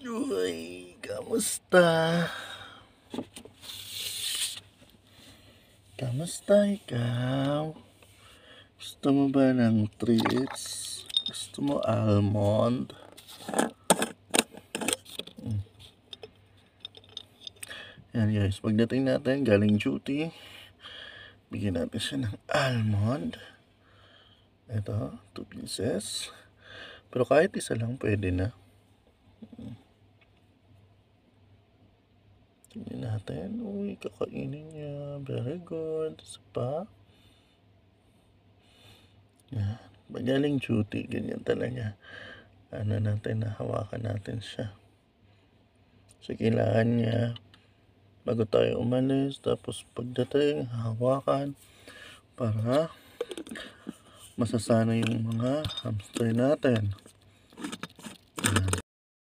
Uy, kamusta? Kamusta ikaw? Gusto mo ba ng treats? Gusto mo almond? Yan guys, pagdating natin galing duty, bigyan natin siya ng almond. Ito, 2 pieces. Pero kahit isa lang pwede na. Tingnan natin. Uy, kakainin niya. Very good. Isa pa. Yan. Pag galing duty, ganyan talaga. Ano natin, nahawakan natin siya. So, kailangan niya bago tayo umalis. Tapos pagdating, hawakan para masasana yung mga hamster natin.